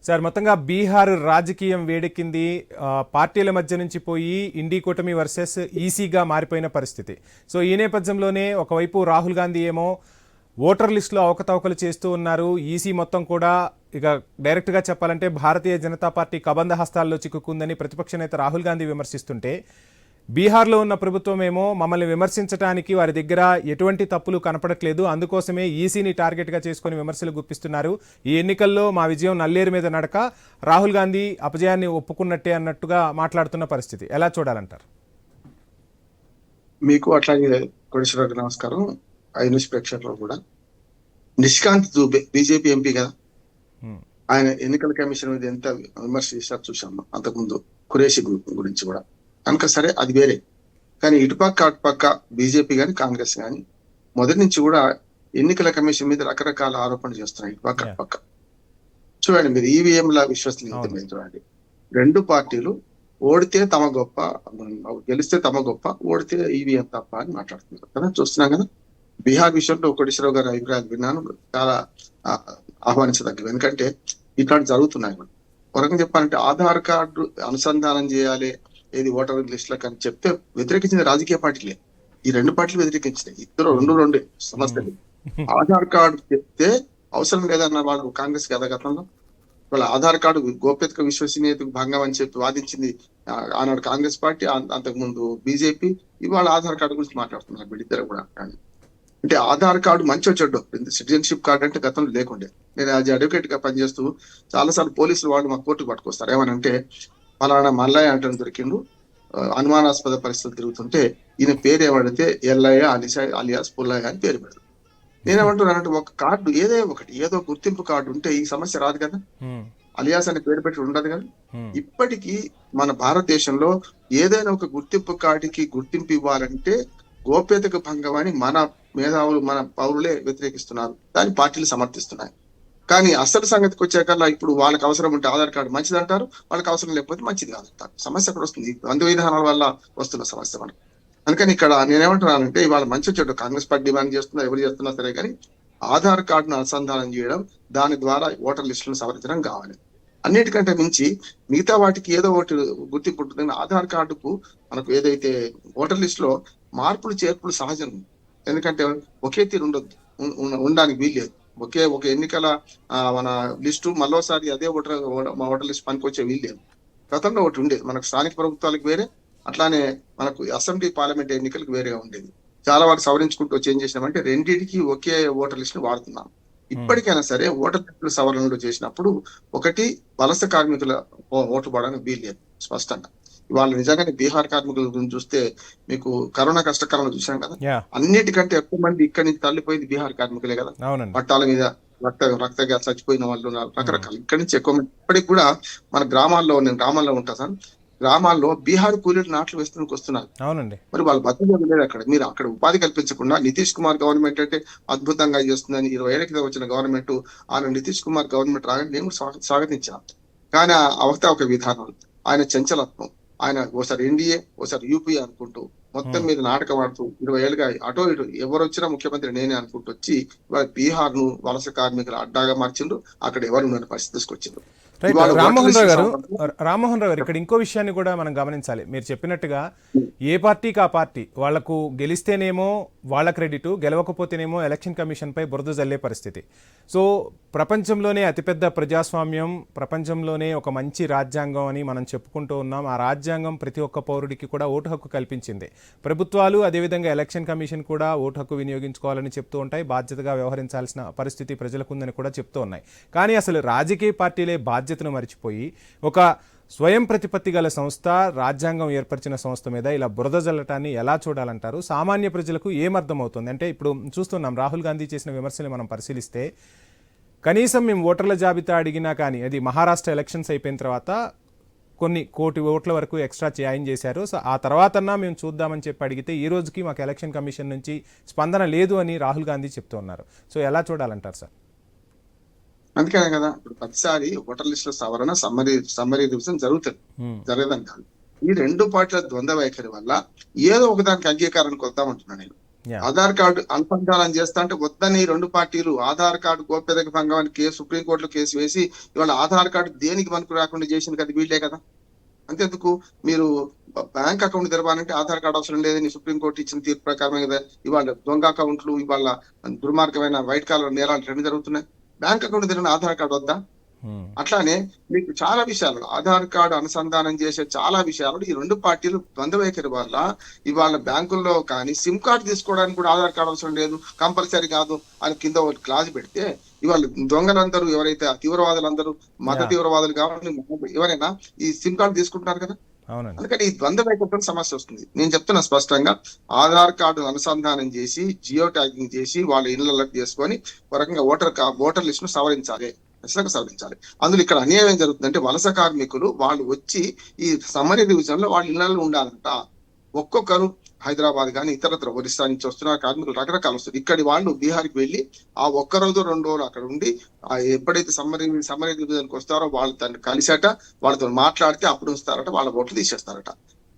Sir మొత్తంగా బీహార్ రాజకీయం వేడెక్కింది. పార్టీల మధ్య నుంచి పోయి ఇండీ కూటమి వర్సెస్ ఈసీగా మారిపోయిన పరిస్థితి. సో ఈ నేపథ్యంలోనే ఒకవైపు రాహుల్ గాంధీ ఏమో ఓటర్ లిస్టులో అవకతవకలు చేస్తూ ఉన్నారు. ఈసీ మొత్తం కూడా ఇక డైరెక్ట్గా చెప్పాలంటే భారతీయ జనతా పార్టీ కబంధ హస్తాల్లో చిక్కుకుందని ప్రతిపక్ష నేత రాహుల్ గాంధీ విమర్శిస్తుంటే, బీహార్లో ఉన్న ప్రభుత్వం ఏమో మమ్మల్ని విమర్శించడానికి వారి దగ్గర ఎటువంటి తప్పులు కనపడట్లేదు, అందుకోసమే ఈసీని టార్గెట్గా చేసుకుని విమర్శలు గుప్పిస్తున్నారు. ఈ ఎన్నికల్లో మా విజయం నల్లేరు మీద నడక, రాహుల్ గాంధీ అపజయాన్ని ఒప్పుకున్నట్టే అన్నట్టుగా మాట్లాడుతున్న పరిస్థితి. ఎలా చూడాలంటారు? మీకు అట్లాగే కోటేశ్వరరావు నమస్కారం. ఐన్యూస్ ప్రేక్షకులు కూడా. నిష్కాంత్ దూబే బీజేపీ ఎంపీ కదా, ఆయన ఎన్నికల కమిషన్ మీద ఎంత విమర్శ చేశారు చూసాము అంతకుముందు, ఖురేషి గ్రూప్ గురించి కూడా. కనుక సరే అది వేరే, కానీ ఇటుపక్క అటుపక్క బీజేపీ కానీ కాంగ్రెస్ కానీ మొదటి నుంచి కూడా ఎన్నికల కమిషన్ మీద రకరకాల ఆరోపణలు చేస్తున్నాయి ఇటుపక్క అటుపక్క. చూడండి మీరు ఈవీఎంల విశ్వసనీయత మీద చూడండి. రెండు పార్టీలు ఓడితే తమ గొప్ప, గెలిస్తే తమ గొప్ప, ఓడితే ఈవీఎం తప్ప అని మాట్లాడుతున్నారు కదా, చూస్తున్నాం కదా. బీహార్ విషయంలో కోటేశ్వరరావు గారి అభిప్రాయాలు విన్నాను, చాలా ఆహ్వానించదగ్గది. ఎందుకంటే ఇట్లాంటి జరుగుతున్నాయి. ఒక రకంగా చెప్పాలంటే ఆధార్ కార్డు అనుసంధానం చేయాలి ఏది ఓటర్ లిస్టులకు అని చెప్తే వ్యతిరేకించిన రాజకీయ పార్టీలే. ఈ రెండు పార్టీలు వ్యతిరేకించినాయి, ఇద్దరు రెండు సమస్యలు. ఆధార్ కార్డు చెప్తే అవసరం లేదన్న వాళ్ళు కాంగ్రెస్ కదా గతంలో. వాళ్ళ ఆధార్ కార్డు గోప్యతకు విశ్వసనీయతకు భంగం అని చెప్పి వాదించింది ఆనాడు కాంగ్రెస్ పార్టీ, అంతకు ముందు బీజేపీ. ఇవాళ ఆధార్ కార్డు గురించి మాట్లాడుతున్నారు వీళ్ళిద్దరు కూడా. కానీ అంటే ఆధార్ కార్డు మంచి చెడ్డు, సిటిజన్షిప్ కార్డు అంటే గతంలో లేకుండే. నేను అది అడ్వకేట్ గా పనిచేస్తూ చాలాసార్లు పోలీసులు వాళ్ళు మా కోర్టుకు పట్టుకొస్తారు. ఏమనంటే ఫలానా మల్లయ్య అంటే దొరికిండు, అనుమానాస్పద పరిస్థితులు తిరుగుతుంటే ఈయన పేరు ఏమంటే ఎల్లయ్య అలియాస్ పుల్లయ్య అని పేరు పెడతారు. నేనేమంటున్నానంటే ఒక కార్డు ఏదో గుర్తింపు కార్డు ఉంటే ఈ సమస్య రాదు కదా, అలియాస్ అనే పేరు పెట్టి ఉండదు కదా. ఇప్పటికీ మన భారతదేశంలో ఏదైనా ఒక గుర్తింపు కార్డుకి గుర్తింపు ఇవ్వాలంటే గోప్యతకు భంగం అని మన మేధావులు, మన పౌరులే వ్యతిరేకిస్తున్నారు, దాన్ని పార్టీలు సమర్థిస్తున్నాయి. కానీ అసలు సంగతికి వచ్చాకల్లా ఇప్పుడు వాళ్ళకి అవసరం ఉంటే ఆధార్ కార్డు మంచిది అంటారు, వాళ్ళకి అవసరం లేకపోతే మంచిది కాదంటారు. సమస్య అక్కడ వస్తుంది, అందు విధానాల వల్ల వస్తున్న సమస్య మనకు. అందుకని ఇక్కడ నేనేమంటున్నానంటే ఇవాళ మంచి చెడు కాంగ్రెస్ పార్టీ డిమాండ్ చేస్తున్నా, ఎవరు చేస్తున్నా సరే, కానీ ఆధార్ కార్డును అనుసంధానం చేయడం, దాని ద్వారా ఓటర్ లిస్టులను సవరించడం కావాలి. అన్నిటికంటే మించి మిగతా వాటికి ఏదో ఒకటి గుర్తింపు ఉంటుంది. ఆధార్ కార్డుకు మనకు ఏదైతే ఓటర్ లిస్ట్ లో మార్పులు చేర్పులు సహజం, ఎందుకంటే ఒకే తీరు ఉండడానికి వీల్లేదు. ఒక ఎన్నికల మన లిస్టు మరోసారి అదే ఓటర్ లిస్ట్ పనికి వచ్చే వీల్లేదు. గతంలో ఒకటి ఉండేది, మనకు స్థానిక ప్రభుత్వాలకు వేరే, అట్లానే మనకు అసెంబ్లీ పార్లమెంట్ ఎన్నికలకు వేరేగా ఉండేది. చాలా వాటి సవరించుకుంటూ వచ్చి ఏం చేసినామంటే రెండింటికి ఒకే ఓటర్ లిస్ట్ ని వాడుతున్నాం. ఇప్పటికైనా సరే ఓటర్ లిస్టులు సవరణలు చేసినప్పుడు ఒకటి వలస కార్మికుల ఓటు పడడానికి వీల్లేదు స్పష్టంగా. ఇవాళ నిజంగానే బీహార్ కార్మికుల గురించి చూస్తే మీకు కరోనా కష్టకాలంలో చూసాం కదా, అన్నిటికంటే ఎక్కువ మంది ఇక్కడి నుంచి తల్లిపోయింది బీహార్ కార్మికులే కదా. పట్టాల మీద రక్తగా చచ్చిపోయిన వాళ్ళు రకరకాల ఇక్కడి నుంచి ఎక్కువ మంది. ఇప్పటికి కూడా మన గ్రామాల్లో, నేను గ్రామాల్లో ఉంటా సార్, గ్రామాల్లో బీహార్ కూలీలు నాట్లు వేస్తున్నకు వస్తున్నారు. మరి వాళ్ళు బతుకు లేదు అక్కడ. మీరు అక్కడ ఉపాధి కల్పించకుండా నితీష్ కుమార్ గవర్నమెంట్ అంటే అద్భుతంగా చేస్తుందని 20 ఏళ్ల క్రితం వచ్చిన గవర్నమెంట్, ఆయన నితీష్ కుమార్ గవర్నమెంట్ రాగానే నేను స్వాగతించాను. కానీ ఒక విధానం, ఆయన చంచలత్వం, ఆయన ఓసారి ఎన్డీఏ ఓసారి యూపీఏ అనుకుంటూ మొత్తం మీద నాటకం ఆడుతూ 20 ఏళ్ళుగా అటో ఇటు ఎవరు వచ్చినా ముఖ్యమంత్రి నేనే అనుకుంటూ వచ్చి ఇవాళ బీహార్ ను వలస కార్మికుల అడ్డాగా మార్చిండ్రు. అక్కడ ఎవరు ఉన్న పరిస్థితి తీసుకొచ్చిండ్రు. రామ్మోహన్ రావు గారు, ఇక్కడ ఇంకో విషయాన్ని కూడా మనం గమనించాలి. మీరు చెప్పినట్టుగా ఏ పార్టీకి ఆ పార్టీ, వాళ్లకు గెలిస్తేనేమో వాళ్ళ క్రెడిట్, గెలవకపోతేనేమో ఎలక్షన్ కమిషన్ పై బురద జల్లే పరిస్థితి. సో ప్రపంచంలోనే అతిపెద్ద ప్రజాస్వామ్యం, ప్రపంచంలోనే ఒక మంచి రాజ్యాంగం అని మనం చెప్పుకుంటూ ఉన్నాం. ఆ రాజ్యాంగం ప్రతి ఒక్క పౌరుడికి కూడా ఓటు హక్కు కల్పించింది. ప్రభుత్వాలు అదేవిధంగా ఎలక్షన్ కమిషన్ కూడా ఓటు హక్కు వినియోగించుకోవాలని చెప్తూ ఉంటాయి, బాధ్యతగా వ్యవహరించాల్సిన పరిస్థితి ప్రజలకుందని కూడా చెప్తూ ఉన్నాయి. కానీ అసలు రాజకీయ పార్టీలే బాధ్యతను మరిచిపోయి ఒక స్వయం ప్రతిపత్తి గల సంస్థ, రాజ్యాంగం ఏర్పరిచిన సంస్థ మీద ఇలా బురద జల్లటాన్ని ఎలా చూడాలంటారు? సామాన్య ప్రజలకు ఏమర్థమవుతుంది? అంటే ఇప్పుడు చూస్తున్నాం రాహుల్ గాంధీ చేసిన విమర్శలు మనం పరిశీలిస్తే, కనీసం మేము ఓటర్ల జాబితా అడిగినా కానీ, అది మహారాష్ట్ర ఎలక్షన్స్ అయిపోయిన తర్వాత కొన్ని కోటి ఓట్ల వరకు ఎక్స్ట్రా జాయిన్ చేశారు. సో ఆ తర్వాతన్నా మేము చూద్దామని చెప్పి అడిగితే ఈ రోజుకి మాకు ఎలక్షన్ కమిషన్ నుంచి స్పందన లేదు అని రాహుల్ గాంధీ చెప్తూ ఉన్నారు. సో ఎలా చూడాలంటారు సార్? అందుకనే కదా ఇప్పుడు ప్రతిసారి ఓటర్ లిస్టుల సవరణ సమ్మరీ రివిజన్ జరగదని కాదు. ఈ రెండు పార్టీల ద్వంద్వ వైఖరి వల్ల ఏదో ఒకదానికి అంగీకారానికి వద్దామంటున్నా నేను. Yeah. ఆధార్ కార్డు అనుసంధానం చేస్తా అంటే వద్దని ఈ రెండు పార్టీలు ఆధార్ కార్డు గోప్యతకి భంగం అని కేసు సుప్రీంకోర్టులో కేసు వేసి ఇవాళ ఆధార్ కార్డు దేనికి మనకు రాకుండా చేసింది కదా వీళ్ళే కదా. అంతేందుకు మీరు బ్యాంక్ అకౌంట్ తెరవాలంటే ఆధార్ కార్డు అవసరం లేదని సుప్రీంకోర్టు ఇచ్చిన తీర్పు ప్రకారమే కదా ఇవాళ దొంగ అకౌంట్లు, ఇవాళ దుర్మార్గమైన వైట్ కాలర్ నేరాలు రెండు జరుగుతున్నాయి. బ్యాంక్ అకౌంట్ తెరవని ఆధార్ కార్డు వద్దా? అట్లానే మీకు చాలా విషయాలు ఆధార్ కార్డు అనుసంధానం చేసే చాలా విషయాలు ఈ రెండు పార్టీలు ద్వంద్వ వైఖరి వల్ల ఇవాళ బ్యాంకుల్లో కానీ సిమ్ కార్డు తీసుకోవడానికి కూడా ఆధార్ కార్డు అవసరం లేదు, కంపల్సరీ కాదు అని కింద ఒక క్లాజ్ పెడితే ఇవాళ దొంగలందరూ ఎవరైతే తీవ్రవాదులందరూ మత తీవ్రవాదులు కావాలి ఎవరైనా ఈ సిమ్ కార్డు తీసుకుంటున్నారు కదా. అందుకని ఈ ద్వంద్వ వైఖరితో సమస్య వస్తుంది. నేను చెప్తున్నా స్పష్టంగా ఆధార్ కార్డు అనుసంధానం చేసి జియో ట్యాగింగ్ చేసి వాళ్ళ ఇళ్లలోకి చేసుకొని ఒక రకంగా ఓటర్ లిస్ట్ ను సవరించాలి, ఖచ్చితంగా సవరించాలి. అందులో ఇక్కడ అన్యాయం ఏం జరుగుతుందంటే వలస కార్మికులు వాళ్ళు వచ్చి ఈ సమ్మరీ డివిజన్ లో వాళ్ళ ఇళ్లలో ఉండాలంట. ఒక్కొక్కరు హైదరాబాద్ కానీ ఇతరత్ర ఒరిస్సా నుంచి వస్తున్న కార్మికులు రకరకాలు వస్తారు. ఇక్కడి వాళ్ళు బీహార్కి వెళ్ళి ఆ ఒక్క రోజు 2 రోజులు అక్కడ ఉండి ఎప్పుడైతే సమ్మరీ డివిజన్కి వస్తారో వాళ్ళు తను కలిసాట వాళ్ళతో మాట్లాడితే అప్పుడు వస్తారట, వాళ్ళ ఓట్లు తీసేస్తారట.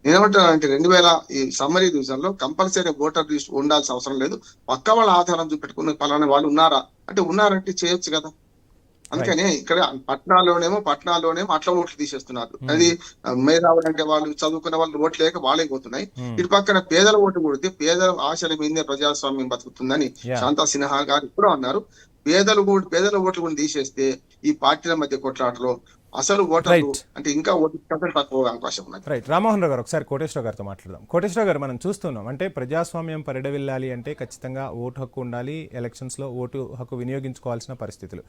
నేనేమంటానంటే 2000 ఈ సమ్మరీ డివిజన్ లో కంపల్సరీ ఓటర్ లిస్ట్ ఉండాల్సిన అవసరం లేదు, పక్క వాళ్ళ ఆధారం చూపెట్టుకున్న పలానా వాళ్ళు ఉన్నారా అంటే ఉన్నారంటే చేయొచ్చు కదా. అందుకనే ఇక్కడ పట్టణాల్లోనేమో అట్లా ఓట్లు తీసేస్తున్నారు. అది మేధావులు అంటే వాళ్ళు చదువుకున్న వాళ్ళు ఓట్లు లేక వాళ్ళే పోతున్నాయి. ఇటు పక్కన పేదల ఓటు కొడితే పేదల ఆశల మీదే ప్రజాస్వామ్యం బతుకుతుందని శాంతా సిన్హా గారు ఇప్పుడు అన్నారు. పేదల ఓట్లు కూడా తీసేస్తే ఈ పార్టీల మధ్య కొట్లాటలో అసలు ఓటర్లు అంటే ఇంకా ఓటు తక్కువ అవకాశం ఉన్నది. రైట్. రామ్మోహన్ రావు గారు ఒకసారి కోటేశ్వర గారితో మాట్లాడదాం. కోటేశ్వర గారు, మనం చూస్తున్నాం అంటే ప్రజాస్వామ్యం పరిడవిల్లాలి అంటే ఖచ్చితంగా ఓటు హక్కు ఉండాలి, ఎలక్షన్స్ లో ఓటు హక్కు వినియోగించుకోవాల్సిన పరిస్థితులు.